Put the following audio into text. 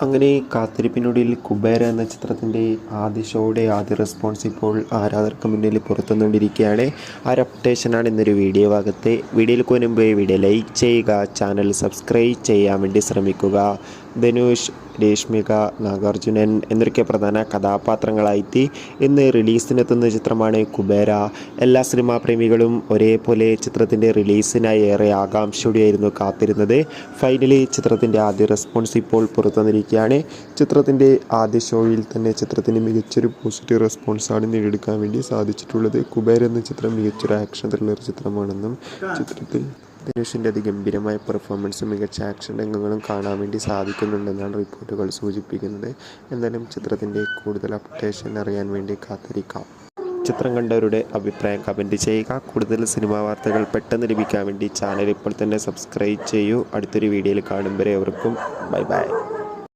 അങ്ങനെ കാത്തിരിപ്പിനൊടുവിൽ കുബേര എന്ന ചിത്രത്തിൻ്റെ ആദ്യ ഷോയുടെ ആദ്യ റെസ്പോൺസ് ഇപ്പോൾ ആരാധകർക്ക് മുന്നിൽ പുറത്തുവന്നുകൊണ്ടിരിക്കുകയാണ്. ആ ഒരു അപ്ഡേഷനാണ് ഇന്നൊരു വീഡിയോ ഭാഗത്ത്. വീഡിയോയിലേക്ക് മുൻപ് വീഡിയോ ലൈക്ക് ചെയ്യുക, ചാനൽ സബ്സ്ക്രൈബ് ചെയ്യാൻ വേണ്ടി ശ്രമിക്കുക. ധനുഷ്, രേഷ്മിക, നാഗാർജുനൻ എന്നൊക്കെ പ്രധാന കഥാപാത്രങ്ങളായിട്ട് ഇന്ന് റിലീസിനെത്തുന്ന ചിത്രമാണ് കുബേര. എല്ലാ സിനിമാ പ്രേമികളും ഒരേപോലെ ചിത്രത്തിൻ്റെ റിലീസിനായി ഏറെ ആകാംക്ഷയോടെയായിരുന്നു കാത്തിരുന്നത്. ഫൈനലി ചിത്രത്തിൻ്റെ ആദ്യ റെസ്പോൺസ് ഇപ്പോൾ പുറത്തുവന്നിരിക്കുകയാണ്. ചിത്രത്തിൻ്റെ ആദ്യ ഷോയിൽ തന്നെ ചിത്രത്തിന് മികച്ചൊരു പോസിറ്റീവ് റെസ്പോൺസാണ് നേടിയെടുക്കാൻ വേണ്ടി സാധിച്ചിട്ടുള്ളത്. കുബേര എന്ന ചിത്രം മികച്ചൊരു ആക്ഷൻ ത്രില്ലർ ചിത്രമാണെന്നും ചിത്രത്തിൽ ധനുഷിൻ്റെ അതിഗംഭീരമായ പെർഫോമൻസും മികച്ച ആക്ഷൻ രംഗങ്ങളും കാണാൻ വേണ്ടി സാധിക്കുന്നുണ്ടെന്നാണ് റിപ്പോർട്ടുകൾ സൂചിപ്പിക്കുന്നത്. എന്തായാലും ചിത്രത്തിൻ്റെ കൂടുതൽ അപ്ഡേഷൻ അറിയാൻ വേണ്ടി കാത്തിരിക്കാം. ചിത്രം കണ്ടവരുടെ അഭിപ്രായം കമൻറ്റ് ചെയ്യുക. കൂടുതൽ സിനിമാ വാർത്തകൾ പെട്ടെന്ന് ലഭിക്കാൻ വേണ്ടി ചാനൽ ഇപ്പോൾ തന്നെ സബ്സ്ക്രൈബ് ചെയ്യൂ. അടുത്തൊരു വീഡിയോയിൽ കാണും വരെ അവർക്കും ബൈ ബൈ.